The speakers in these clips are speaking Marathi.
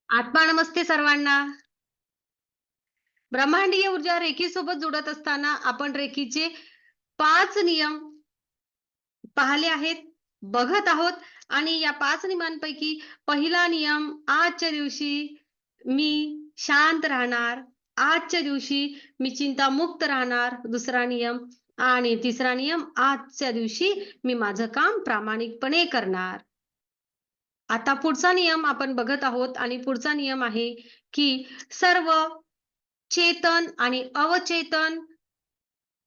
आत्मा नमस्ते सर्वांना. ब्रह्मांडीय ऊर्जा रेखीसोबत जुडत असताना आपण रेखीचे 5 नियम पाहिले आहेत, बघत आहोत आणि या 5 नियमांपैकी पहिला नियम आजच्या दिवशी मी शांत राहणार. आजच्या दिवशी मी चिंतामुक्त राहणार. दुसरा नियम आणि तिसरा नियम आजच्या दिवशी मी माझं काम प्रामाणिकपणे करणार. आता पुढचा नियम आपण बघत आहोत आणि पुढचा नियम आहे, की सर्व चेतन आणि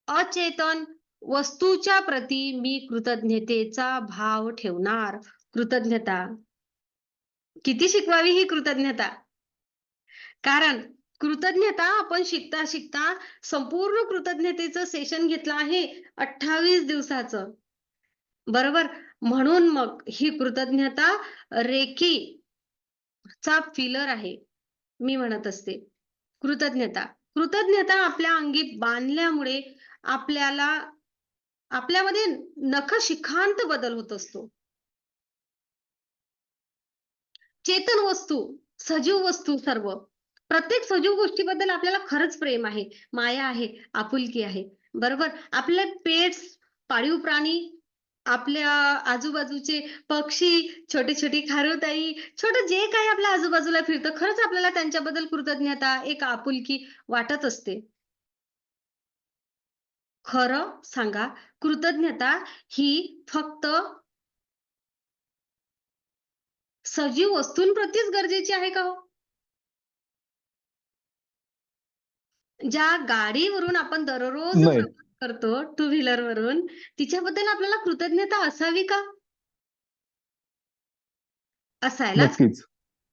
अचेतन वस्तूच्या प्रती मी कृतज्ञतेचा भाव ठेवणार. कृतज्ञता. किती शिकवावी ही कृतज्ञता? कारण कृतज्ञता आपण शिकता संपूर्ण कृतज्ञतेचं सेशन घेतलं आहे 28 दिवसाचं. बरोबर? म्हणून मग ही कृतज्ञता रेखीचा फिलर आहे. मी म्हणत असते. कृतज्ञता. कृतज्ञता आपल्या अंगी बांधल्यामुळे आपल्याला आपल्यामध्ये नखशिखांत बदल होत असतो. चेतन वस्तू, सजीव वस्तू सर्व. प्रत्येक सजीव गोष्टीबद्दल आपल्याला खरंच प्रेम आहे, माया आहे, आपुलकी आहे. बरोबर? आपले पेट्स, पाळीव प्राणी, आपल्या आजूबाजूचे पक्षी, छोटी-छोटी खारुताई, छोटं जे काही आपल्या आजूबाजूला फिरतं, खरंच आपल्याला त्यांच्याबद्दल कृतज्ञता, एक आपुलकी वाटत असते. खरं सांगा, कृतज्ञता ही फक्त सजीव वस्तूंप्रतीच गरजेची आहे का हो? ज्या गाडीवरून आपण दररोज नाही. प्रवास करतो, टू व्हीलरवरून, तिच्याबद्दल आपल्याला कृतज्ञता असावी का? असायलाच नक्कीच.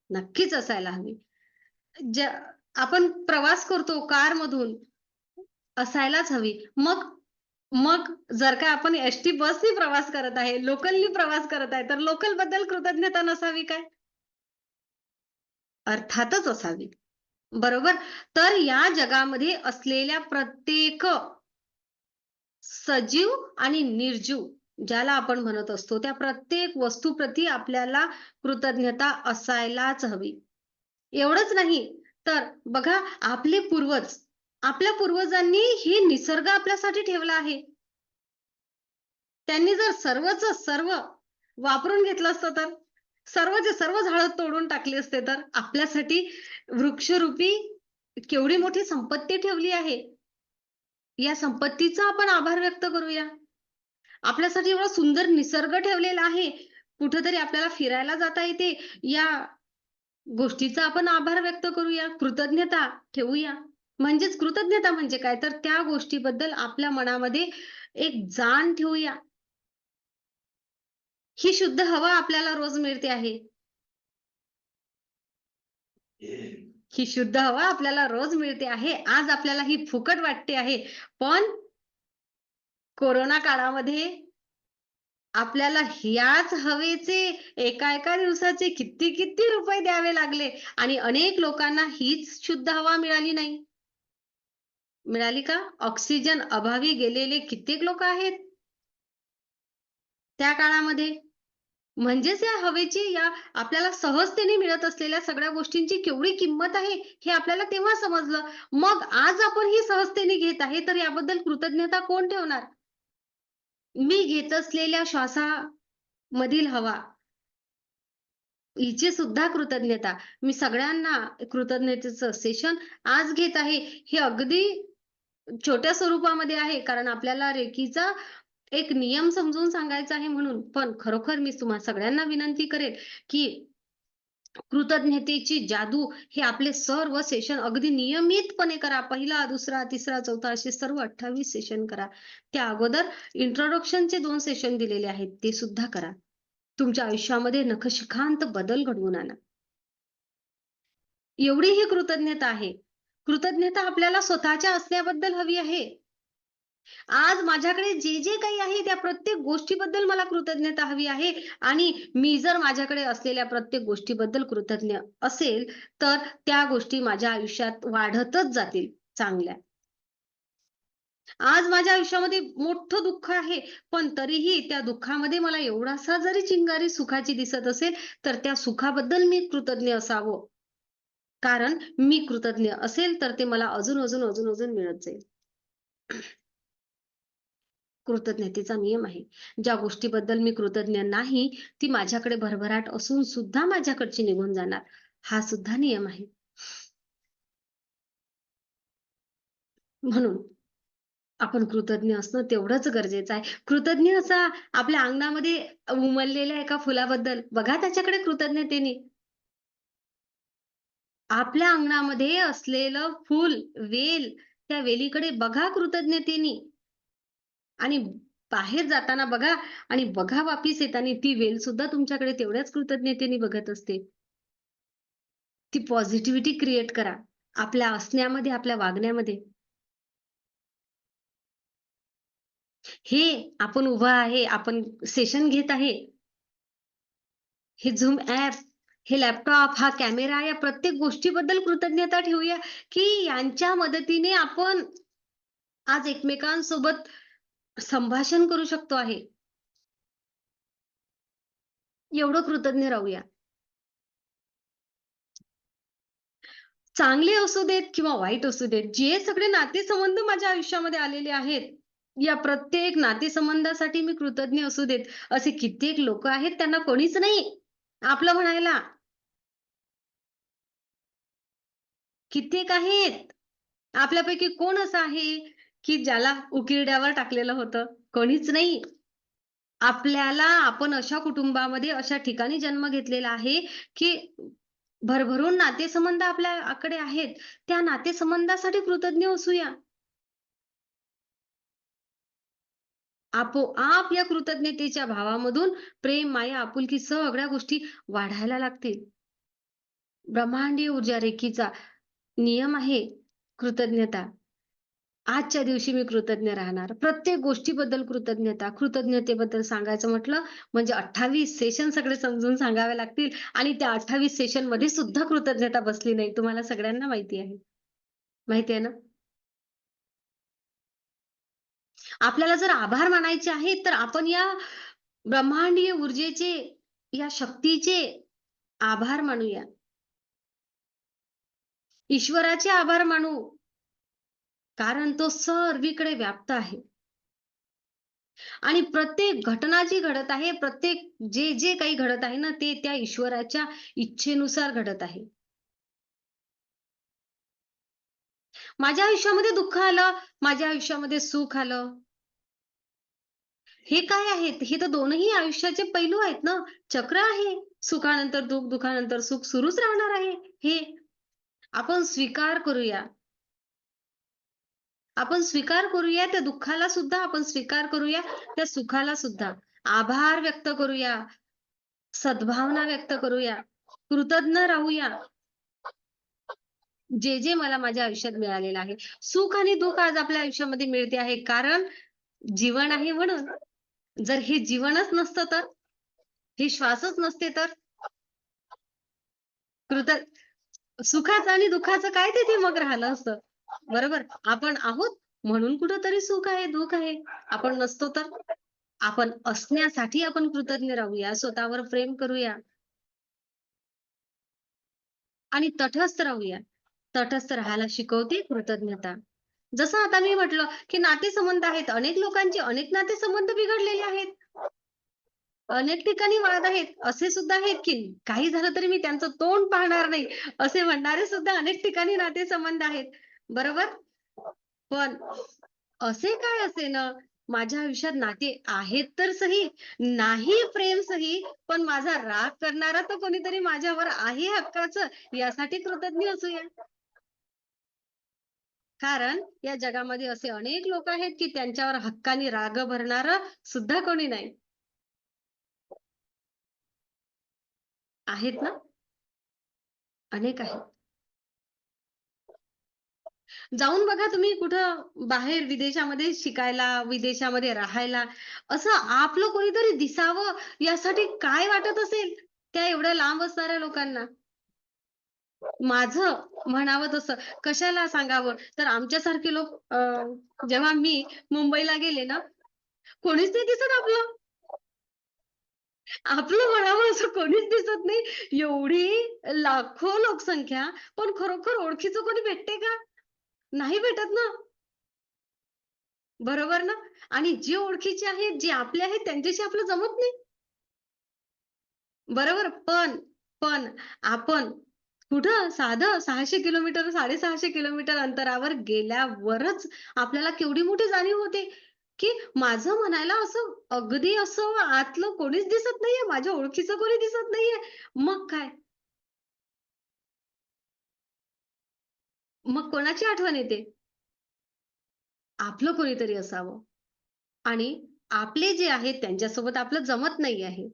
नक्कीच असायला हवी. ज्या आपण प्रवास करतो कारमधून, असायलाच हवी. मग मग जर का आपण एसटी बसनी प्रवास करत आहे, लोकलनी प्रवास करत आहे, तर लोकलबद्दल कृतज्ञता नसावी काय? अर्थातच असावी. बरोबर? तर या जगामध्ये असलेल्या प्रत्येक सजीव आणि निर्जीव ज्याला आपण म्हणत असतो, त्या प्रत्येक वस्तूप्रती आपल्याला कृतज्ञता असायलाच हवी. एवढंच नाही, तर बघा आपल्या पूर्वजांनी हे निसर्ग आपल्यासाठी ठेवला आहे. त्यांनी जर सर्वच सर्व वापरून घेतलं असतं तर? सर्वचे सर्व झाडं तोडून टाकली असते तर? आपल्यासाठी वृक्षरूपी केवढी मोठी संपत्ती ठेवली आहे. या संपत्तीचा आपण आभार व्यक्त करूया. आपल्यासाठी एवढा सुंदर निसर्ग ठेवलेला आहे. कुठेतरी आपल्याला फिरायला जाता येते. या गोष्टीचा आपण आभार व्यक्त करूया. कृतज्ञता ठेवूया. म्हणजेच कृतज्ञता म्हणजे काय? तर त्या गोष्टीबद्दल आपल्या मनामध्ये एक जाण ठेवूया. ही शुद्ध हवा आपल्याला रोज मिळते आहे. ही शुद्ध हवा आपल्याला रोज मिळते आहे. आज आपल्याला ही फुकट वाटते आहे. पण कोरोना काळामध्ये आपल्याला ह्याच हवेचे एका दिवसाचे किती रुपये द्यावे लागले आणि अनेक लोकांना हीच शुद्ध हवा मिळाली नाही. मिळाली का? ऑक्सिजन अभावी गेलेले कित्येक लोक आहेत त्या काळामध्ये. म्हणजेच या हवेची या आपल्याला सहजतेने मिळत असलेल्या सगळ्या गोष्टींची केवढी किंमत आहे, हे आपल्याला तेव्हा समजलं. मग आज आपण ही सहजतेने घेत आहे, तर याबद्दल कृतज्ञता कोण ठेवणार? मी घेत असलेल्या श्वासामधील हवा हिची सुद्धा कृतज्ञता. मी सगळ्यांना कृतज्ञतेचं सेशन आज घेत आहे. हे अगदी छोट्या स्वरूपामध्ये आहे, कारण आपल्याला रेकीचा एक नियम समजून सांगायचा आहे म्हणून. पण खरोखर मी तुम्हा सगळ्यांना विनंती करेल, की कृतज्ञतेची जादू हे आपले सर्व सेशन अगदी नियमितपणे करा. पहिला, दुसरा, तिसरा, चौथा असे सर्व 28 सेशन करा. त्या अगोदर इंट्रोडक्शनचे 2 सेशन दिलेले आहेत, ते सुद्धा करा. तुमच्या आयुष्यामध्ये नखशिखांत बदल घडवून आणा. एवढी ही कृतज्ञता आहे. कृतज्ञता आपल्याला स्वतःच्या असण्याबद्दल हवी आहे. आज माझ्याकडे जे काही आहे त्या प्रत्येक गोष्टीबद्दल मला कृतज्ञता हवी आहे आणि मी जर माझ्याकडे असलेल्या प्रत्येक गोष्टीबद्दल कृतज्ञ असेल, तर त्या गोष्टी माझ्या आयुष्यात वाढतच जातील चांगल्या. आज माझ्या आयुष्यामध्ये मोठं दुःख आहे, पण तरीही त्या दुःखामध्ये मला एवढासा जरी चिंगारी सुखाची दिसत असेल, तर त्या सुखाबद्दल मी कृतज्ञ असावं. कारण मी कृतज्ञ असेल तर ते मला अजून मिळत जाईल. कृतज्ञतेचा नियम आहे. ज्या गोष्टीबद्दल मी कृतज्ञ नाही, ती माझ्याकडे भरभराट असून सुद्धा माझ्याकडची निघून जाणार. हा सुद्धा नियम आहे. म्हणून आपण कृतज्ञ असणं तेवढंच गरजेचं आहे. कृतज्ञ असा आपल्या अंगणामध्ये उमललेल्या एका फुलाबद्दल बघा त्याच्याकडे कृतज्ञतेने. आपल्या अंगणामध्ये असलेलं फूल, वेल, त्या वेलीकडे बघा कृतज्ञतेने आणि बाहेर जाताना बघा आणि बघा वापिस येताना ती वेल सुद्धा तुमच्याकडे तेवढ्याच कृतज्ञतेने बघत असते. ती पॉझिटिव्हिटी क्रिएट करा आपल्या असण्यामध्ये, आपल्या वागण्यामध्ये. हे आपण उभं आहे, आपण सेशन घेत आहे. हे Zoom ॲप, हे लॅपटॉप, हा कॅमेरा या प्रत्येक गोष्टीबद्दल कृतज्ञता ठेवूया, की यांच्या मदतीने आपण आज एकमेकांसोबत संभाषण करू शकतो आहे. एवढं कृतज्ञ राहूया. चांगले असू देत किंवा वाईट असू देत, जे सगळे नातेसंबंध माझ्या आयुष्यामध्ये आलेले आहेत, या प्रत्येक नातेसंबंधासाठी मी कृतज्ञ असू देत. असे कित्येक लोकं आहेत त्यांना कोणीच नाही आपलं म्हणायला. कित्येक आहेत. आपल्यापैकी कोण असं आहे, की ज्याला उकिरड्यावर टाकलेलं होतं? कोणीच नाही. आपल्याला आपण अशा कुटुंबामध्ये, अशा ठिकाणी जन्म घेतलेला आहे, की भरभरून नातेसंबंध आपल्याकडे आहेत. त्या नातेसंबंधासाठी कृतज्ञ असूया. आपोआप या कृतज्ञतेच्या भावामधून प्रेम, माया, आपुलकी सगळ्या गोष्टी वाढायला लागतील. ब्रह्मांडीय ऊर्जा रेखीचा नियम आहे कृतज्ञता. आजच्या दिवशी मी कृतज्ञ राहणार. प्रत्येक गोष्टीबद्दल कृतज्ञता. कृतज्ञतेबद्दल सांगायचं म्हटलं म्हणजे 28 सेशन सगळे समजून सांगावे लागतील आणि त्या 28 सेशनमध्ये सुद्धा कृतज्ञता बसली नाही. तुम्हाला सगळ्यांना माहिती आहे. माहिती आहे ना? आपल्याला जर आभार मानायचे आहेत, तर आपण या ब्रह्मांडीय ऊर्जेचे, या शक्तीचे आभार मानूया. ईश्वराचे आभार मानू. कारण तो सर्वीकडे व्याप्त आहे. आणि प्रत्येक घटना जी घडत आहे, प्रत्येक जे काही घडत आहे ना, ते त्या ईश्वराच्या इच्छेनुसार घडत आहे. माझ्या आयुष्यामध्ये दुःख आलं, माझ्या आयुष्यामध्ये सुख आलं. हे काय आहेत? हे तर दोनही आयुष्याचे पैलू आहेत ना. चक्र आहे. सुखानंतर दुःख, दुःखानंतर सुख सुरूच राहणार आहे. हे आपण स्वीकार करूया. आपण स्वीकार करूया त्या दुःखाला सुद्धा आपण स्वीकार करूया, त्या सुखाला सुद्धा. आभार व्यक्त करूया, सद्भावना व्यक्त करूया, कृतज्ञ राहूया. जे मला माझ्या आयुष्यात मिळालेलं आहे. सुख आणि दुःख आज आपल्या आयुष्यामध्ये मिळते आहे कारण जीवन आहे म्हणून. जर हे जीवनच नसतं तर? हे श्वासच नसते तर? कृत सुखाचं आणि दुःखाचं काय तिथे मग राहिलं असतं? बरोबर? आपण आहोत म्हणून कुठेतरी सुख आहे, दुःख आहे. आपण नसतो तर? आपण असण्यासाठी आपण कृतज्ञ राहूया, स्वतःवर प्रेम करूया आणि तटस्थ राहूया. तटस्थ राहायला शिकवते कृतज्ञता. जसं आता मी म्हटलं, की नातेसंबंध आहेत. अनेक लोकांचे अनेक नातेसंबंध बिघडलेले आहेत. अनेक ठिकाणी वाद आहेत. असे सुद्धा आहेत, की काही झालं तरी मी त्यांचं तोंड पाहणार नाही, असे म्हणणारे सुद्धा अनेक ठिकाणी नातेसंबंध आहेत. बरोबर? पण असे काय असेना, माझ्या आयुष्यात नाते आहेत तर सही, नाही प्रेम सही, पण माझा राग करणारा तर कोणीतरी माझ्यावर आहे हक्काचं, यासाठी कृतज्ञ असूया. कारण या जगामध्ये असे अनेक लोक आहेत, की त्यांच्यावर हक्काने राग भरणारं सुद्धा कोणी नाही. आहेत ना? अनेक आहेत. जाऊन बघा तुम्ही कुठं बाहेर विदेशामध्ये शिकायला, विदेशामध्ये राहायला. असं आपलं कोणीतरी दिसावं यासाठी काय वाटत असेल त्या एवढ्या लांब असणाऱ्या लोकांना. माझं म्हणावं तसं कशाला सांगावं, तर आमच्यासारखे लोक जेव्हा मी मुंबईला गेले ना, कोणीच नाही दिसत आपलं. आपलं म्हणावं असं कोणीच दिसत नाही. एवढी लाखो लोकसंख्या, पण खरोखर ओळखीचं कोणी भेटते का? नाही भेटत ना. बरोबर ना? आणि जे ओळखीचे आहेत, जे आपले आहेत त्यांच्याशी आपलं जमत नाही. बरोबर. पण आपण कुठं साधं 600 किलोमीटर, 650 किलोमीटर अंतरावर गेल्यावरच आपल्याला केवढी मोठी जाणीव होते, की माझं म्हणायला असं अगदी असं आतलं कोणीच दिसत नाहीये, माझ्या ओळखीचं कोणी दिसत नाहीये. मग काय? मग कोणाची आठवण येते? आपलं कोणीतरी असावं आणि आपले जे आहेत त्यांच्यासोबत आपलं जमत नाही आहे.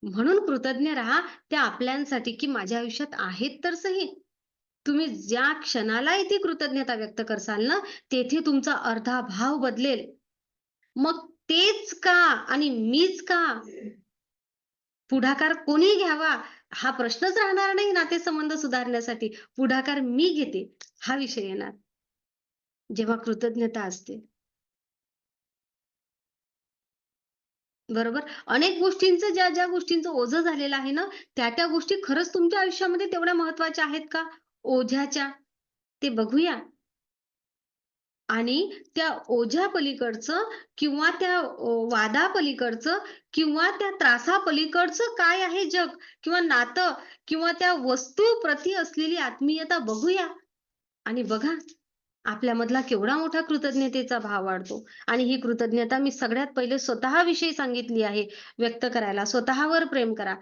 म्हणून कृतज्ञ राहा त्या आपल्यांसाठी, की माझ्या आयुष्यात आहेत तर सही. तुम्ही ज्या क्षणाला इथे कृतज्ञता व्यक्त करसाल ना, तेथे तुमचा अर्धा भाव बदलेल. मग तेच का आणि मीच का? पुढाकार कोणी घ्यावा हा प्रश्नच राहणार नाही नातेसंबंध सुधारण्यासाठी. पुढाकार मी घेते हा विषय येणार जेव्हा कृतज्ञता असते. बरोबर? अनेक गोष्टींचं ज्या गोष्टींचं ओझं झालेलं आहे ना, त्या गोष्टी खरंच तुमच्या आयुष्यामध्ये तेवढ्या महत्त्वाच्या आहेत का? ओझ्याच्या? ते बघूया. आणि त्या ओझ्यापलीकडचं किंवा त्या वादापलीकडचं किंवा त्या त्रासापलीकडचं काय आहे जग किंवा नातं किंवा त्या वस्तूप्रती असलेली आत्मीयता बघूया. आणि बघा, आपल्यामधला केवढा मोठा कृतज्ञतेचा भाव वाढतो. आणि ही कृतज्ञता मी सगळ्यात पहिले स्वतःविषयी सांगितली आहे व्यक्त करायला. स्वतःवर प्रेम करा.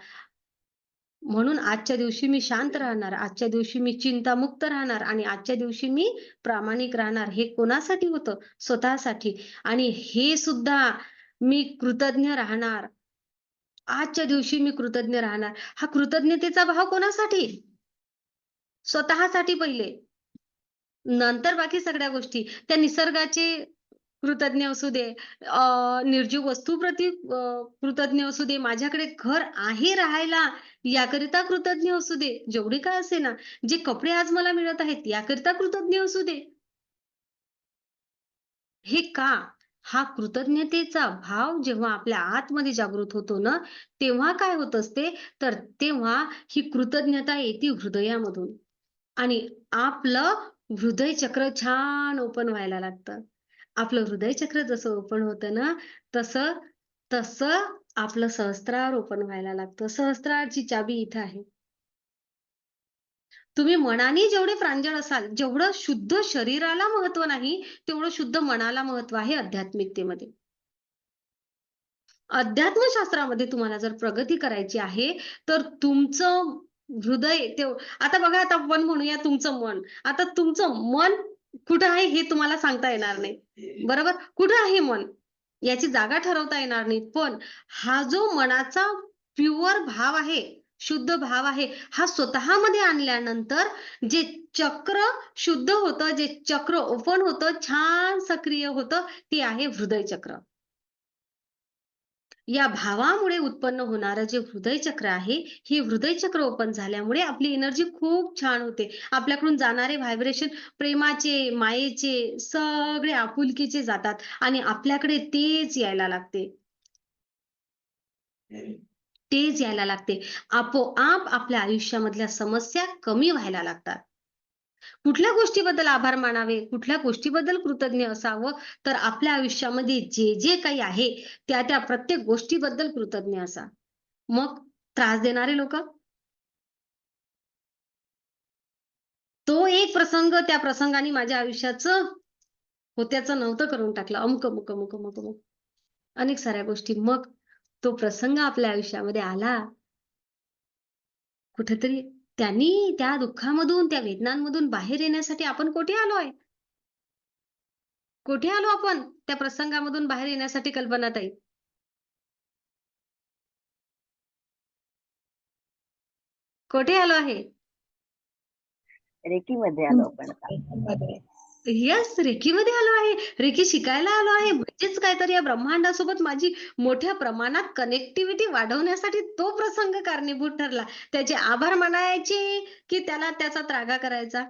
म्हणून आजच्या दिवशी मी शांत राहणार, आजच्या दिवशी मी चिंतामुक्त राहणार आणि आजच्या दिवशी मी प्रामाणिक राहणार. हे कोणासाठी होतं? स्वतःसाठी. आणि हे सुद्धा मी कृतज्ञ राहणार. आजच्या दिवशी मी कृतज्ञ राहणार. हा कृतज्ञतेचा भाव कोणासाठी? स्वतःसाठी पहिले. नंतर बाकी सगळ्या गोष्टी. त्या निसर्गाचे कृतज्ञ असू दे, निर्जीव वस्तूप्रती कृतज्ञ असू दे, माझ्याकडे घर आहे राहायला याकरिता कृतज्ञ असू दे, जेवढी काय असेना, जे कपडे आज मला मिळत आहेत याकरिता कृतज्ञ असू दे. हे का? हा कृतज्ञतेचा भाव जेव्हा आपल्या आतमध्ये जागृत होतो ना, तेव्हा काय होत असते, तर तेव्हा ही कृतज्ञता येते हृदयामधून. आणि आपलं हृदय चक्र छान ओपन व्हायला लागतं. आपलं हृदय चक्र जसं ओपन होतं ना, तसं तसं आपलं सहस्त्रार ओपन व्हायला लागतं. सहस्त्रारची चाबी इथं आहे. तुम्ही मनाने जेवढे प्रांजळ असाल, जेवढं शुद्ध शरीराला महत्त्व नाही, तेवढं शुद्ध मनाला महत्त्व आहे आध्यात्मिकतेमध्ये. अध्यात्मशास्त्रामध्ये तुम्हाला जर प्रगती करायची आहे, तर तुमचं हृदय आता बघा आता आपण म्हणूया तुमचं मन. आता तुमचं मन कुठं आहे हे तुम्हाला सांगता येणार नाही. बरोबर? कुठं आहे मन? याची जागा ठरवता येणार नाही. पण हा जो मनाचा प्युअर भाव आहे, शुद्ध भाव आहे, हा स्वतःमध्ये आणल्यानंतर जे चक्र शुद्ध होतं, जे चक्र ओपन होतं, छान सक्रिय होतं, ते आहे हृदय चक्र. या भावामुळे उत्पन्न होणारं जे हृदयचक्र आहे, हे हृदयचक्र ओपन झाल्यामुळे आपली एनर्जी खूप छान होते. आपल्याकडून जाणारे व्हायब्रेशन प्रेमाचे, मायेचे, सगळे आपुलकीचे जातात आणि आपल्याकडे तेच यायला लागते. आपोआप आपल्या आयुष्यामधल्या समस्या कमी व्हायला लागतात. कुठल्या गोष्टीबद्दल आभार मानावे, कुठल्या गोष्टीबद्दल कृतज्ञ असावं, तर आपल्या आयुष्यामध्ये जे काही आहे, त्या प्रत्येक गोष्टीबद्दल कृतज्ञ असा. मग त्रास देणारे लोकं, तो एक प्रसंग त्या प्रसंगाने माझ्या आयुष्याचं होत्याचं नव्हतं करून टाकलं. अमुक, अमुक, अमुक, अमुक, अमुक. अनेक साऱ्या गोष्टी. मग तो प्रसंग आपल्या आयुष्यामध्ये आला, कुठेतरी त्यांनी त्या दुःखामधून, त्या वेदनांमधून बाहेर येण्यासाठी आपण कुठे आलोय? कुठे आलो आपण त्या प्रसंगामधून बाहेर येण्यासाठी कल्पनाताई? कुठे आलो आहे? रेकीमध्ये आलो आपण आता. येस, रेकीमध्ये आलो आहे. रेकी शिकायला आलो आहे. म्हणजेच काय तर या ब्रह्मांडासोबत माझी मोठ्या प्रमाणात कनेक्टिव्हिटी वाढवण्यासाठी तो प्रसंग कारणीभूत ठरला. त्याचे आभार मानायचे की त्याला त्याचा त्रागा करायचा?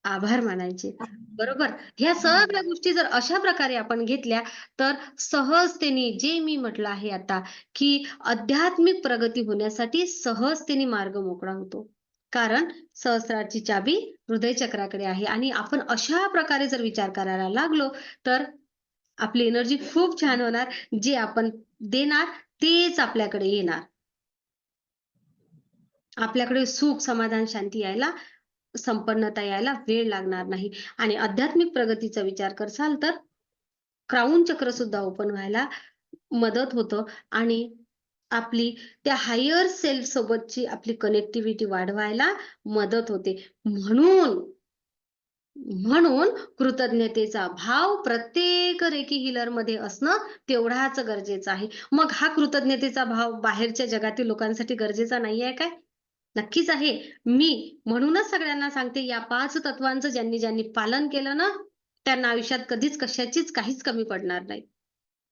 आभार मानायचे. बरोबर. ह्या सगळ्या गोष्टी जर अशा प्रकारे आपण घेतल्या, तर सहजतेने जे मी म्हटलं आहे आता, की आध्यात्मिक प्रगती होण्यासाठी सहजतेने मार्ग मोकळा होतो. कारण सहस्त्राची चाबी हृदय चक्राकडे आहे आणि आपण अशा प्रकारे जर विचार करायला लागलो, तर आपली एनर्जी खूप छान होणार. जे आपण देणार तेच आपल्याकडे येणार. आपल्याकडे सुख, समाधान, शांती यायला, संपन्नता यायला वेळ लागणार नाही आणि आध्यात्मिक प्रगतीचा विचार करसाल तर क्राउन चक्र सुद्धा ओपन व्हायला मदत होतं आणि आपली त्या हायर सेल्फ सोबतची आपली कनेक्टिव्हिटी वाढवायला मदत होते. म्हणून म्हणून कृतज्ञतेचा भाव प्रत्येक रेकी हीलरमध्ये असणं तेवढाच गरजेचं आहे. मग हा कृतज्ञतेचा भाव बाहेरच्या जगातील लोकांसाठी गरजेचा नाहीये काय? नक्कीच आहे. मी म्हणूनच सगळ्यांना सांगते या 5 तत्वांचं ज्यांनी पालन केलं ना, त्यांना आयुष्यात कधीच कशाचीच काहीच कमी पडणार नाही.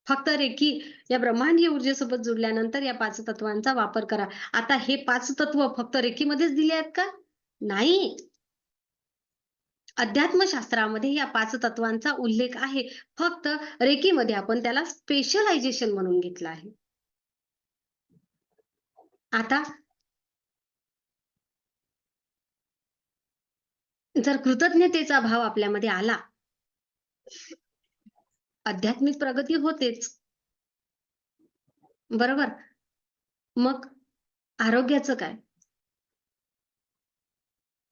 फक्त रेकी या ब्रह्मांडीय ऊर्जेसोबत जुडल्यानंतर या 5 तत्वांचा वापर करा. आता हे 5 तत्व फक्त रेकीमध्येच दिले आहेत का? नाही. अध्यात्मशास्त्रामध्ये या 5 तत्वांचा उल्लेख आहे. फक्त रेकीमध्ये आपण त्याला स्पेशलायझेशन म्हणून घेतलं आहे. आता जर कृतज्ञतेचा भाव आपल्यामध्ये आला, आध्यात्मिक प्रगती होतेच. बरोबर? मग आरोग्याचं काय?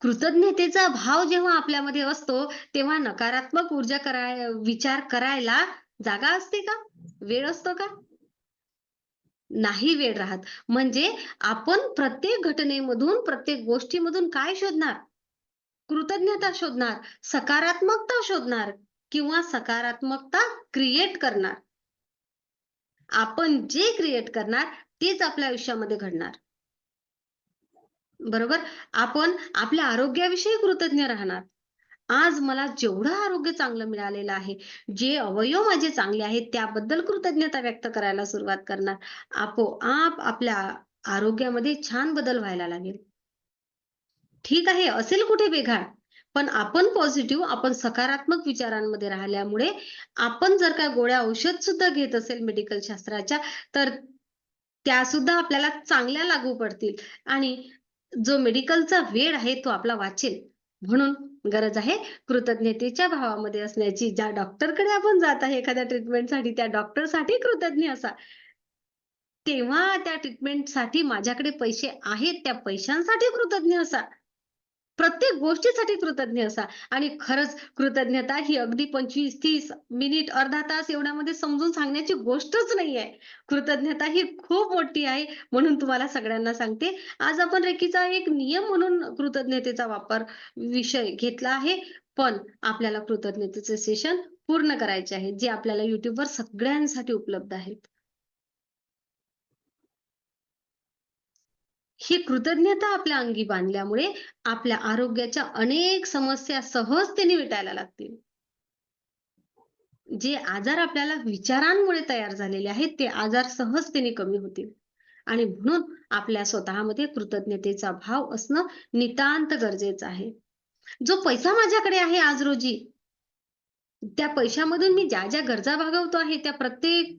कृतज्ञतेचा भाव जेव्हा आपल्यामध्ये असतो, तेव्हा नकारात्मक ऊर्जा विचार करायला जागा असते का? वेळ असतो का? नाही वेळ राहत. म्हणजे आपण प्रत्येक घटनेमधून, प्रत्येक गोष्टीमधून काय शोधणार? कृतज्ञता शोधणार, सकारात्मकता शोधणार किंवा सकारात्मकता क्रिएट करणार. आपण जे क्रिएट करणार तेच आपल्या आयुष्यामध्ये घडणार. बरोबर? आपण आपल्या आरोग्याविषयी कृतज्ञ राहणार. आज मला जेवढं आरोग्य चांगलं मिळालेलं आहे, जे अवयव माझे चांगले आहेत, त्याबद्दल कृतज्ञता व्यक्त करायला सुरुवात करणार. आपोआप आपल्या आरोग्यामध्ये छान बदल व्हायला लागेल. ठीक आहे, असेल कुठे बिघाड, पण आपण पॉझिटिव्ह, आपण सकारात्मक विचारांमध्ये राहिल्यामुळे आपण जर का गोळ्या औषध सुद्धा घेत असेल मेडिकल शास्त्राच्या, तर त्यासुद्धा आपल्याला चांगल्या लागू पडतील आणि जो मेडिकलचा वेळ आहे तो आपला वाचेल. म्हणून गरज आहे कृतज्ञतेच्या भावामध्ये असण्याची. ज्या डॉक्टरकडे आपण जात आहे एखाद्या ट्रीटमेंटसाठी, त्या डॉक्टरसाठी कृतज्ञ असा. तेव्हा त्या ट्रीटमेंटसाठी माझ्याकडे पैसे आहेत, त्या पैशांसाठी कृतज्ञ असा. प्रत्येक गोष्टीसाठी कृतज्ञ असा आणि खरंच कृतज्ञता ही अगदी 25-30 मिनिट, अर्धा तास एवढ्यामध्ये समजून सांगण्याची गोष्टच नाहीये. कृतज्ञता ही खूप मोठी आहे. म्हणून तुम्हाला सगळ्यांना सांगते, आज आपण रेकीचा एक नियम म्हणून कृतज्ञतेचा वापर विषय घेतला आहे. पण आपल्याला कृतज्ञतेचे सेशन पूर्ण करायचे आहे, जे आपल्याला YouTubeवर सगळ्यांसाठी उपलब्ध आहेत. ही कृतज्ञता आपल्या अंगी बांधल्यामुळे आपल्या आरोग्याच्या अनेक समस्या सहजतेने मिटायला लागतील. जे आजार आपल्याला विचारांमुळे तयार झालेले आहेत, ते आजार सहजतेने कमी होतील. आणि म्हणून आपल्या स्वतःमध्ये कृतज्ञतेचा भाव असणं नितांत गरजेचं आहे. जो पैसा माझ्याकडे आहे आज रोजी, त्या पैशामधून मी ज्या गरजा भागवतो आहे, त्या प्रत्येक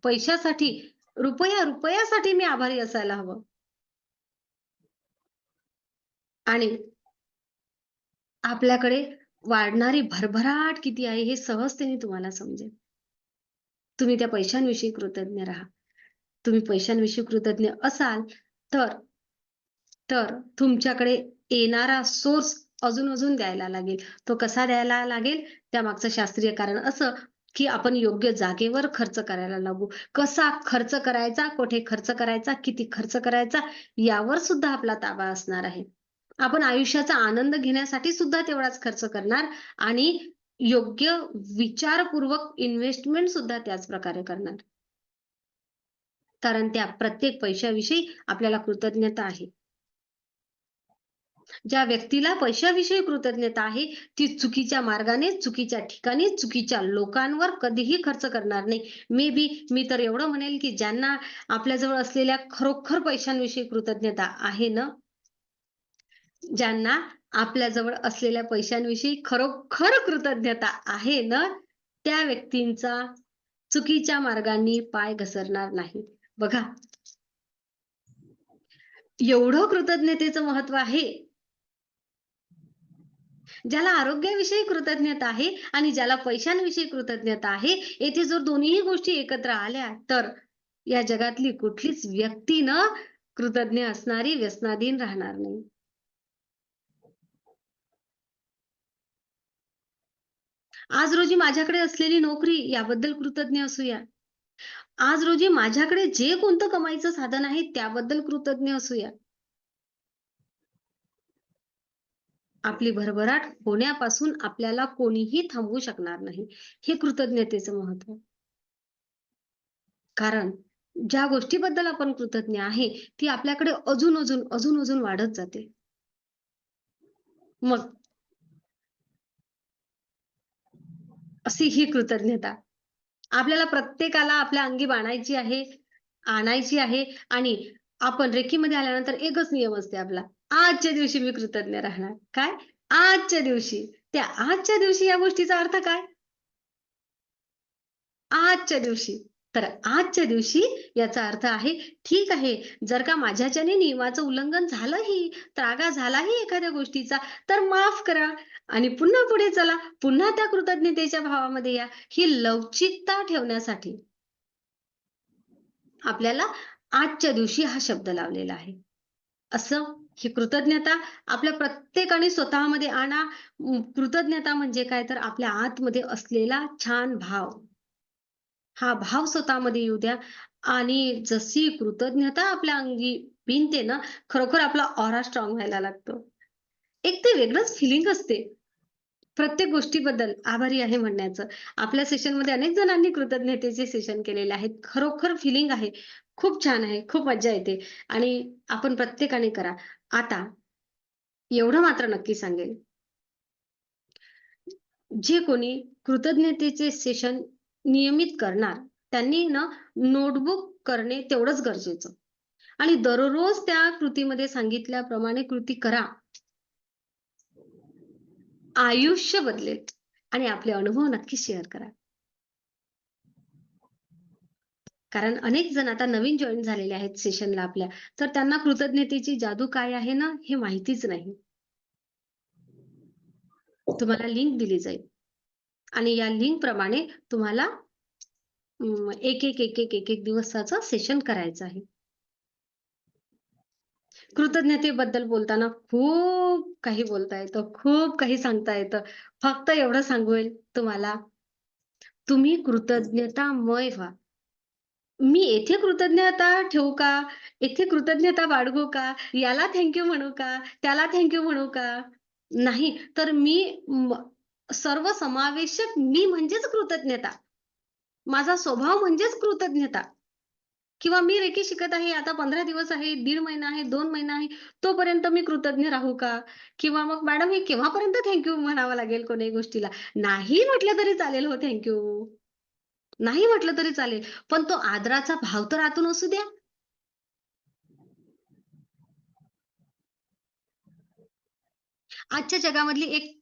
पैशासाठी, रुपयासाठी मी आभारी असायला हवं. आणि आपल्याकडे वाढणारी भरभराट किती आहे हे सहजतेने तुम्हाला समजेल. तुम्ही त्या पैशांविषयी कृतज्ञ राहा. तुम्ही पैशांविषयी कृतज्ञ असाल तर तर तुमच्याकडे येणारा सोर्स अजून द्यायला लागेल. तो कसा द्यायला लागेल? त्यामागचं शास्त्रीय कारण असं, की आपण योग्य जागेवर खर्च करायला लागू. कसा खर्च करायचा, कुठे खर्च करायचा, किती खर्च करायचा यावर सुद्धा आपला ताबा असणार आहे. आपण आयुष्याचा आनंद घेण्यासाठी सुद्धा तेवढाच खर्च करणार आणि योग्य विचारपूर्वक इन्व्हेस्टमेंट सुद्धा त्याच प्रकारे करणार. कारण त्या प्रत्येक पैशाविषयी आपल्याला कृतज्ञता आहे. ज्या व्यक्तीला पैशाविषयी कृतज्ञता आहे, ती चुकीच्या मार्गाने, चुकीच्या ठिकाणी, चुकीच्या लोकांवर कधीही खर्च करणार नाही. मे बी मी तर एवढं म्हणेल, की ज्यांना आपल्याजवळ असलेल्या खरोखर पैशांविषयी कृतज्ञता आहे ना, ज्यांना आपल्याजवळ असलेल्या पैशांविषयी खरोखर कृतज्ञता आहे ना, त्या व्यक्तींचा चुकीच्या मार्गांनी पाय घसरणार नाही. बघा, एवढं कृतज्ञतेचं महत्त्व आहे. ज्याला आरोग्याविषयी कृतज्ञता आहे आणि ज्याला पैशांविषयी कृतज्ञता आहे, येथे जर दोन्हीही गोष्टी एकत्र आल्या, तर या जगातली कुठलीच व्यक्ती न कृतज्ञ असणारी व्यसनाधीन राहणार नाही. आज रोजी माझ्याकडे असलेली नोकरी याबद्दल कृतज्ञ असूया. आज रोजी माझ्याकडे जे कोणतं कमाईचं साधन आहे त्याबद्दल कृतज्ञ असूया. आपली भरभराट होण्यापासून आपल्याला कोणीही थांबवू शकणार नाही. हे कृतज्ञतेचं महत्त्व. कारण ज्या गोष्टीबद्दल आपण कृतज्ञ आहे, ती आपल्याकडे अजून वाढत जाते. मग अशी ही कृतज्ञता. आपल्याला प्रत्येकाला आपल्या अंगी आणायची आहे आणि आपण रेकीमध्ये आल्यानंतर एकच नियम असते आपला. आजच्या दिवशी मी कृतज्ञ राहणार. काय? आजच्या दिवशी. त्या आजच्या दिवशी या गोष्टीचा अर्थ काय? आजच्या दिवशी. तर आजच्या दिवशी याचा अर्थ आहे, ठीक आहे, जर का माझ्याच्याने नियमाचं उल्लंघन झालंही, त्रागा झालाही एखाद्या गोष्टीचा, तर माफ करा आणि पुन्हा पुढे चला. पुन्हा त्या कृतज्ञतेच्या भावामध्ये या. ही लवचिकता ठेवण्यासाठी आपल्याला आजच्या दिवशी हा शब्द लावलेला आहे. असं ही कृतज्ञता आपल्या प्रत्येकाने स्वतःमध्ये आणा. कृतज्ञता म्हणजे काय तर आपल्या आतमध्ये असलेला छान भाव. हा भाव स्वतःमध्ये येऊ द्या आणि जशी कृतज्ञता आपल्या अंगी भिनते ना, खरोखर आपला ऑरा स्ट्रॉंग व्हायला लागतो. एक ते वेगळंच फिलिंग असते. प्रत्येक गोष्टीबद्दल आभारी आहे म्हणण्याचं. आपल्या सेशनमध्ये अनेक जणांनी कृतज्ञतेचे सेशन केलेले आहेत. खरोखर फिलिंग आहे. खूप छान आहे. खूप मज्जा येते आणि आपण प्रत्येकाने करा. आता एवढं मात्र नक्की सांगेल, जे कोणी कृतज्ञतेचे सेशन नियमित करणार, त्यांनी ना नोटबुक करणे तेवढंच गरजेचं आणि दररोज त्या कृतीमध्ये सांगितल्याप्रमाणे कृती करा. आयुष्य बदलेल आणि आपले अनुभव नक्की शेअर करा. कारण अनेक जण आता नवीन जॉइन झालेले आहेत सेशनला आपल्या, तर त्यांना कृतज्ञतेची जादू काय आहे ना, हे माहितीच नाही. तुम्हाला लिंक दिली जाईल आणि या लिंकप्रमाणे तुम्हाला एक दिवसाचं सेशन करायचं आहे. कृतज्ञतेबद्दल बोलताना खूप काही बोलता येतं, खूप काही सांगता येतं. फक्त एवढं सांगेल तुम्हाला, तुम्ही कृतज्ञतामय व्हा. मी येथे कृतज्ञता ठेवू का? येथे कृतज्ञता बाळगू का? याला थँक म्हणू का? त्याला थँक म्हणू का? नाही, तर मी सर्वसमावेशक मी म्हणजेच कृतज्ञता. माझा स्वभाव म्हणजेच कृतज्ञता. किंवा मी रेकी शिकत आहे, आता 15 दिवस आहे, दीड महिना आहे, 2 महिना आहे, तोपर्यंत मी कृतज्ञ राहू का? किंवा मग मॅडम हे केव्हापर्यंत थँक म्हणावं लागेल कोणत्याही गोष्टीला? नाही म्हटलं तरी चालेल हो थँक नाही म्हटलं तरी चालेल. पण तो आदराचा भाव तर आतून असू द्या. आजच्या जगामधली एक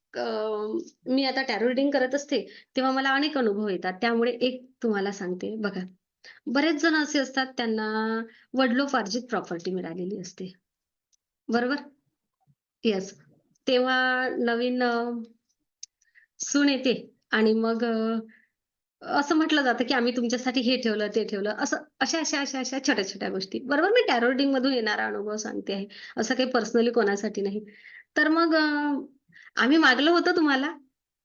मी आता टॅरो रीडिंग करत असते, तेव्हा मला अनेक अनुभव येतात. त्यामुळे एक तुम्हाला सांगते बघा. बरेच जण असे असतात त्यांना वडिलोपार्जित प्रॉपर्टी मिळालेली असते. बरोबर? येस. तेव्हा नवीन सून येते आणि मग असं म्हटलं जातं, की आम्ही तुमच्यासाठी हे ठेवलं, ते ठेवलं. असं अशा छोट्या-छोट्या गोष्टी. बरोबर मी टॅरो रीडिंगमधून येणारा अनुभव सांगते आहे. असं काही पर्सनली कोणासाठी नाही. तर मग आम्ही मागलं होतं तुम्हाला,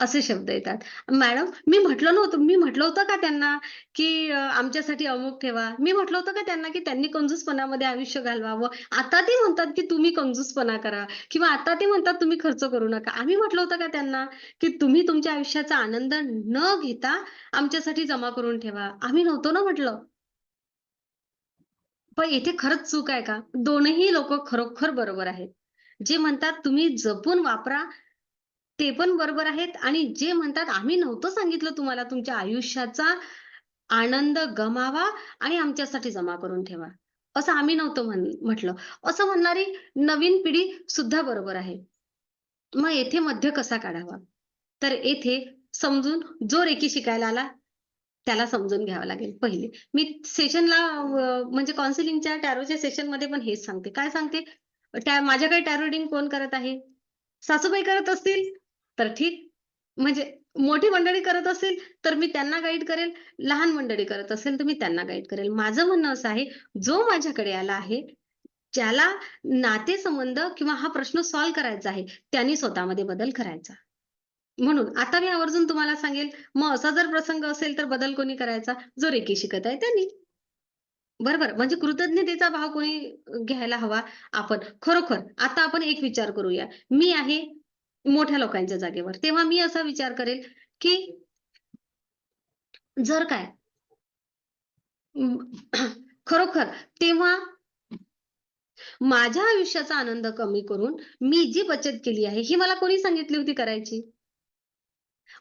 असे शब्द येतात. मॅडम मी म्हटलं होतं का त्यांना, की आमच्यासाठी अमुक ठेवा. मी म्हटलं होतं का त्यांना, की त्यांनी कंजूसपणामध्ये आयुष्य घालवावं. आता ते म्हणतात, की तुम्ही कंजूसपणा करा किंवा आता ते म्हणतात तुम्ही खर्च करू नका. आम्ही म्हटलं होतं का त्यांना, की तुम्ही तुमच्या आयुष्याचा आनंद न घेता आमच्यासाठी जमा करून ठेवा. आम्ही नव्हतो ना म्हटलं. पण इथे खरंच चूक आहे का? दोनही लोकं खरोखर बरोबर आहेत. जे म्हणतात तुम्ही जपून वापरा, ते पण बरोबर आहेत आणि जे म्हणतात आम्ही नव्हतं सांगितलं तुम्हाला तुमच्या आयुष्याचा आनंद गमावा आणि आमच्यासाठी जमा करून ठेवा. असं आम्ही नव्हतं म्हटलं. असं म्हणणारी नवीन पिढी सुद्धा बरोबर आहे. मग येथे मध्य कसा काढावा? तर येथे समजून जो रेकी शिकायला आला, त्याला समजून घ्यावं लागेल पहिले. मी सेशनला म्हणजे काउन्सिलिंगच्या टॅरोच्या सेशनमध्ये पण हेच सांगते. काय सांगते? माझ्याकडे टॅरो रीडिंग कोण करत आहे? सासूबाई करत असतील, तर ठीक. म्हणजे मोठी मंडळी करत असेल, तर मी त्यांना गाईड करेल. लहान मंडळी करत असेल, तर मी त्यांना गाईड करेल. माझं म्हणणं असं आहे, जो माझ्याकडे आला आहे, ज्याला नातेसंबंध किंवा हा प्रश्न सॉल्व्ह करायचा आहे, त्यांनी स्वतःमध्ये बदल करायचा. म्हणून आता मी आवर्जून तुम्हाला सांगेल, मग असा जर प्रसंग असेल, तर बदल कोणी करायचा? जो रेकी शिकत आहे त्यांनी. बरोबर. म्हणजे कृतज्ञतेचा भाव कोणी घ्यायला हवा? आपण. खरोखर आता आपण एक विचार करूया. मी आहे मोठ्या लोकांच्या जागेवर. तेव्हा मी असा विचार करेल, की जर काय अं, खरोखर तेव्हा माझ्या आयुष्याचा आनंद कमी करून मी जी बचत केली आहे, ही मला कोणी सांगितली होती करायची?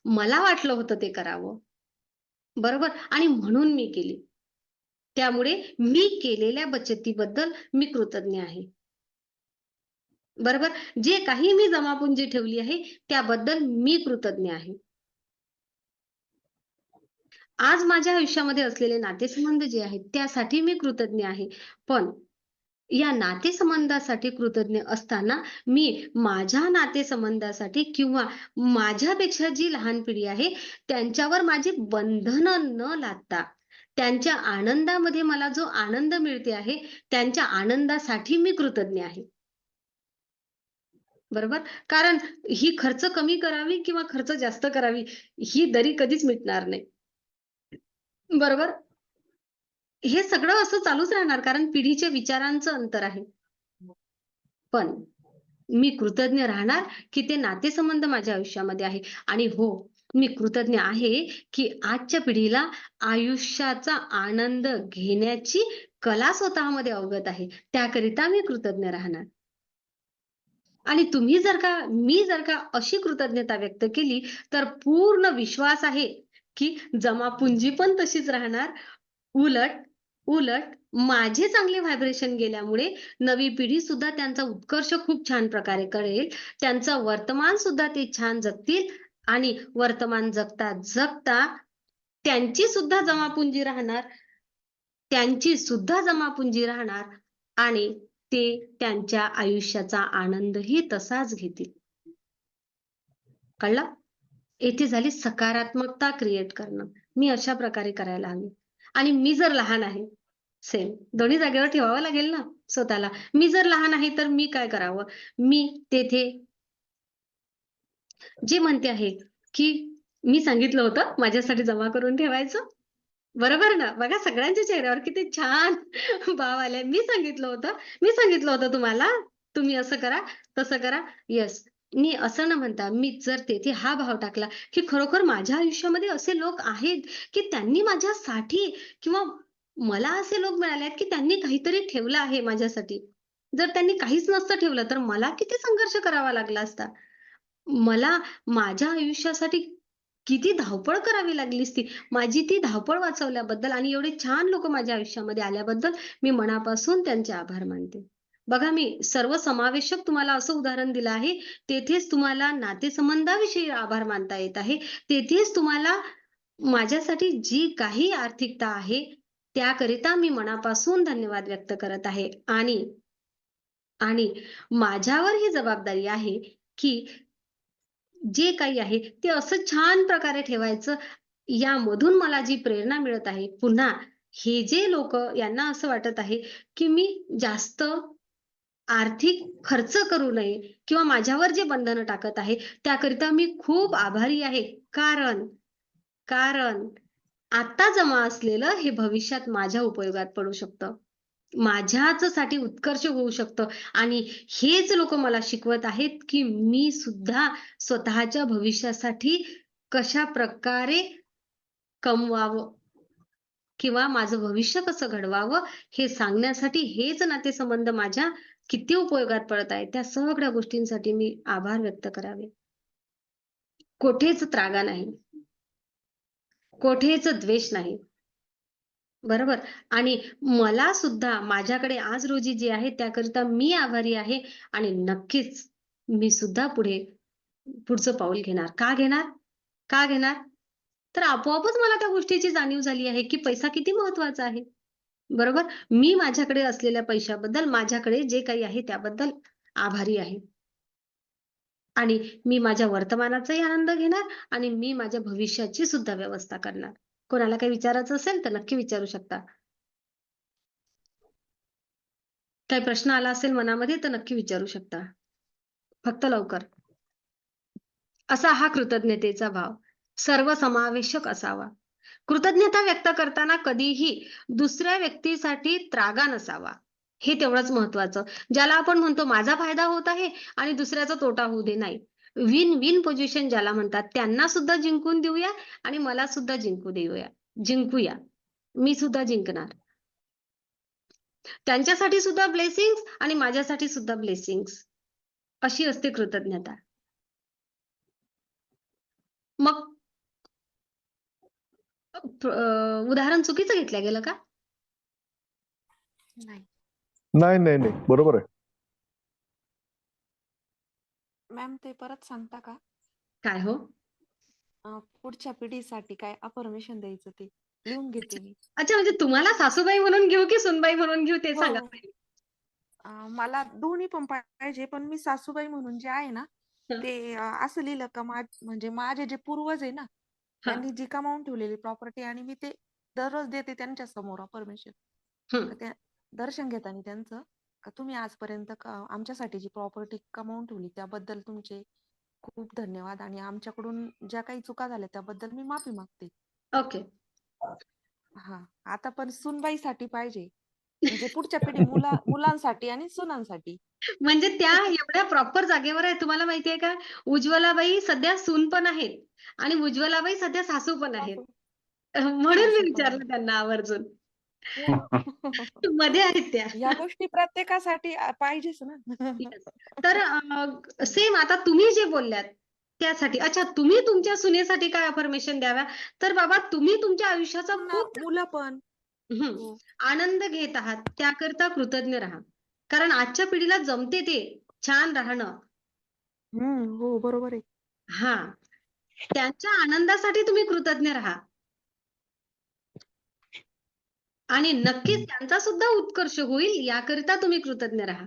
मला वाटलं होतं ते करावं. बरोबर? आणि म्हणून मी केली. त्यामुळे मी केलेल्या बचतीबद्दल मी कृतज्ञ आहे. बरोबर? जे काही मी जमापुंजी ठेवली आहे, त्याबद्दल मी कृतज्ञ आहे. आज माझ्या आयुष्यामध्ये असलेले नातेसंबंध जे आहेत, त्यासाठी मी कृतज्ञ आहे. पण या नातेसंबंधासाठी कृतज्ञ असताना, मी माझ्या नातेसंबंधासाठी किंवा माझ्यापेक्षा जी लहान पिढी आहे, त्यांच्यावर माझी बंधनं न लादता, त्यांच्या आनंदामध्ये मला जो आनंद मिळते आहे, त्यांच्या आनंदासाठी मी कृतज्ञ आहे. बरोबर? कारण ही खर्च कमी करावी किंवा खर्च जास्त करावी, ही दरी कधीच मिटणार नाही. बरोबर? हे सगळं असं चालूच राहणार कारण पिढीच्या विचारांचं अंतर आहे. पण मी कृतज्ञ राहणार, की ते नातेसंबंध माझ्या आयुष्यामध्ये आहे आणि हो, मी कृतज्ञ आहे, की आजच्या पिढीला आयुष्याचा आनंद घेण्याची कला स्वतःमध्ये अवगत आहे. त्याकरिता मी कृतज्ञ राहणार. आणि मी जर का अशी कृतज्ञता व्यक्त केली, तर पूर्ण विश्वास आहे, की जमापुंजी पण तशीच राहणार. उलट, उलट माझे चांगले व्हायब्रेशन गेल्यामुळे नवी पिढी सुद्धा त्यांचा उत्कर्ष खूप छान प्रकारे करेल. त्यांचं वर्तमान सुद्धा ते छान जगतील आणि वर्तमान जगता, जगता त्यांची सुद्धा जमापुंजी राहणार. त्यांची सुद्धा जमापुंजी राहणार आणि ते त्यांच्या आयुष्याचा आनंदही तसाच घेतील. कळलं? येथे झाली सकारात्मकता क्रिएट करणं. मी अशा प्रकारे करायला हवी. आणि मी जर लहान आहे, सेम दोन्ही जागेवर ठेवावं लागेल ना स्वतःला. मी जर लहान आहे, तर मी काय करावं? मी तेथे जे म्हणते आहे, की मी सांगितलं होतं माझ्यासाठी जमा करून ठेवायचं. बरोबर ना? बघा सगळ्यांच्या चेहऱ्यावर किती छान भाव आलाय. मी सांगितलं होतं तुम्हाला, तुम्ही असं करा, तसं करा. येस. मी असं न म्हणता मी जर तेथे हा भाव टाकला, की खरोखर माझ्या आयुष्यामध्ये असे लोक आहेत, की त्यांनी माझ्यासाठी किंवा मला असे लोक मिळाले आहेत, की त्यांनी काहीतरी ठेवलं आहे माझ्यासाठी. जर त्यांनी काहीच नसतं ठेवलं, तर मला किती संघर्ष करावा लागला असता. मला माझ्या आयुष्यासाठी किती धावपळ करावी लागली असती. माझी ती धावपळ वाचवल्याबद्दल आणि एवढे छान लोकं माझ्या आयुष्यामध्ये आल्याबद्दल मी मनापासून त्यांचे आभार मानते. बघा मी सर्वसमावेशक तुम्हाला असं उदाहरण दिलं आहे. तेथेच तुम्हाला नातेसंबंधाविषयी आभार मानता येत आहे. तेथेच तुम्हाला माझ्यासाठी जी काही आर्थिकता आहे, त्याकरिता मी मनापासून धन्यवाद व्यक्त करत आहे. आणि माझ्यावर ही जबाबदारी आहे, की जे काही आहे ते असं छान प्रकारे ठेवायचं. यामधून मला जी प्रेरणा मिळत आहे, पुन्हा हे जे लोकं यांना असं वाटत आहे, की मी जास्त आर्थिक खर्च करू नये किंवा माझ्यावर जे बंधनं टाकत आहे, त्याकरिता मी खूप आभारी आहे. कारण कारण आता जमा असलेलं हे भविष्यात माझ्या उपयोगात पडू शकतं. माझ्याच साठी उत्कर्ष होऊ शकतं आणि हेच लोकं मला शिकवत आहेत, की मी सुद्धा स्वतःच्या भविष्यासाठी कशाप्रकारे कमवावं किंवा माझं भविष्य कसं घडवावं हे सांगण्यासाठी हेच नातेसंबंध माझ्या किती उपयोगात पडत आहेत. त्या सगळ्या गोष्टींसाठी मी आभार व्यक्त करावे. कोठेच त्रागा नाही, कोठेच द्वेष नाही. बरोबर आणि मला सुद्धा माझ्याकडे आज रोजी जे आहे त्याकरिता मी आभारी आहे आणि नक्कीच मी सुद्धा पुढे पुढचं पाऊल घेणार. का घेणार? का घेणार? तर आपोआपच मला त्या गोष्टीची जाणीव झाली आहे, की पैसा किती महत्वाचा आहे. बरोबर? मी माझ्याकडे असलेल्या पैशाबद्दल, माझ्याकडे जे काही आहे त्याबद्दल आभारी आहे. आणि मी माझ्या वर्तमानाचाही आनंद घेणार आणि मी माझ्या भविष्याची सुद्धा व्यवस्था करणार. कोणाला काही विचारायचं असेल तर नक्की विचारू शकता. काही प्रश्न आला असेल मनामध्ये तर नक्की विचारू शकता. फक्त लवकर. असा हा कृतज्ञतेचा भाव सर्वसमावेशक असावा. कृतज्ञता व्यक्त करताना कधीही दुसऱ्या व्यक्तीसाठी त्रागा नसावा. हे तेवढंच महत्वाचं. ज्याला आपण म्हणतो माझा फायदा होत आहे आणि दुसऱ्याचा तोटा होऊ दे. नाही. विन विन पोझिशन ज्याला म्हणतात त्यांना सुद्धा जिंकून देऊया आणि मला सुद्धा जिंकूया. मी सुद्धा जिंकणार. त्यांच्यासाठी सुद्धा ब्लेसिंग्स आणि माझ्यासाठी सुद्धा ब्लेसिंग्स. अशी असते कृतज्ञता. मग उदाहरण चुकीचं घेतलं गेलं का? नाही. नाही नाही नाही बरोबर आहे. मॅम ते परत सांगता का? काय हो? पुढच्या पिढीसाठी काय अफर्मेशन द्यायचं ते लिहून घेते मी. अच्छा, म्हणजे तुम्हाला सासूबाई म्हणून घेऊ की सूनबाई म्हणून घेऊ ते सांगा हो. पहिले? मला दोन्ही पण पाहिजे, पण मी सासूबाई म्हणून जे आहे ना हं. ते असं लिहिलं का म्हणजे माझे जे पूर्वज आहे ना हां. त्यांनी जी कमावून ठेवलेली प्रॉपर्टी आणि मी ते दररोज देते त्यांच्या समोर परमिशन. हं. त्या दर्शन घेताना त्यांचं का तुम्ही आजपर्यंत आमच्यासाठी जी प्रॉपर्टी कमावून ठेवली त्याबद्दल तुमचे खूप धन्यवाद आणि आमच्याकडून ज्या काही चुका झाल्या त्याबद्दल मी माफी मागते. ओके. हा आता पण सुनबाईसाठी पाहिजे, म्हणजे पुढच्या पिढी मुलांसाठी आणि सुनांसाठी. म्हणजे त्या एवढ्या प्रॉपर जागेवर आहेत. तुम्हाला माहितीये का? उज्ज्वलाबाई सध्या सून पण आहेत आणि उज्ज्वलाबाई सध्या सासू पण आहेत. सासू म्हणून मी सासू पण आहे. विचारलं त्यांना आवर्जून. हो. मध्ये आहेत त्या. या गोष्टी प्रत्येकासाठी पाहिजेच ना. येस. तर सेम आता तुम्ही जे बोलल्यात त्यासाठी. अच्छा, तुम्ही तुमच्या सुनेसाठी काय अफर्मेशन द्याव्या? तर बाबा तुम्ही तुमच्या आयुष्याचा खूप मुलं पण. हं. हो. आनंद घेत आहात त्याकरता कृतज्ञ राहा. कारण आजच्या पिढीला जमते ते छान राहणं. हो बरोबर आहे. हां. त्यांच्या आनंदासाठी तुम्ही कृतज्ञ राहा. आणि नक्कीच त्यांचा सुद्धा उत्कर्ष होईल याकरिता तुम्ही कृतज्ञ राहा.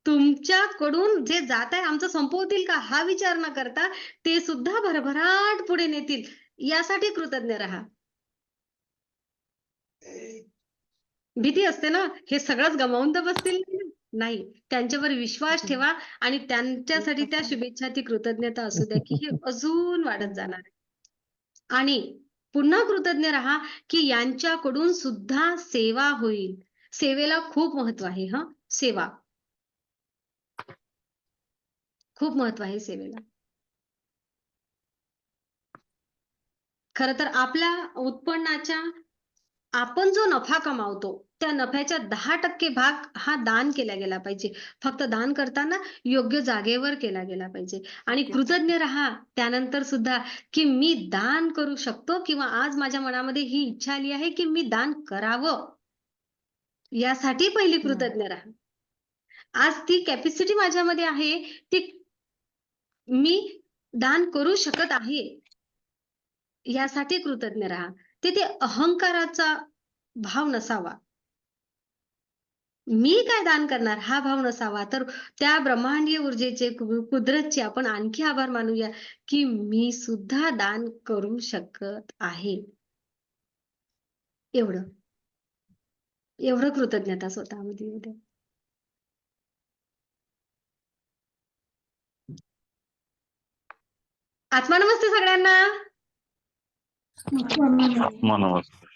तुमच्याकडून जे जात आहे आमचं संपवतील का हा विचार न करता ते सुद्धा भरभराट पुढे नेतील यासाठी कृतज्ञ राहा. भीती असते ना, हे सगळंच गमावून तर बसतील नाही. त्यांच्यावर विश्वास ठेवा आणि त्यांच्यासाठी त्या शुभेच्छा, ती कृतज्ञता असू द्या, की हे अजून वाढत जाणार आहे. आणि पुन्हा कृतज्ञ राहा, की यांच्याकडून सुद्धा सेवा होईल. सेवेला खूप महत्व आहे हं, सेवा. खूप महत्व आहे सेवेला. खरं तर आपल्या उत्पन्नाच्या आपण जो नफा कमावतो, त्या नफ्याच्या 10% भाग हा दान केला गेला पाहिजे. फक्त दान करताना योग्य जागेवर केला गेला पाहिजे. आणि कृतज्ञ राहा त्यानंतर सुद्धा, की मी दान करू शकतो किंवा आज माझ्या मनामध्ये ही इच्छा आली आहे, की मी दान करावं. यासाठी पहिली कृतज्ञ राहा. आज ती कॅपॅसिटी माझ्यामध्ये आहे, ती मी दान करू शकत आहे. यासाठी कृतज्ञ राहा. तिथे अहंकाराचा भाव नसावा. मी काय दान करणार हा भाव नसावा. तर त्या ब्रह्मांडीय ऊर्जेचे, कुदरतचे आपण आणखी आभार मानूया, की मी सुद्धा दान करू शकत आहे. एवढं. एवढं कृतज्ञता स्वतःमध्ये येऊ द्या. आत्मा नमस्ते सगळ्यांना. नमस्कार.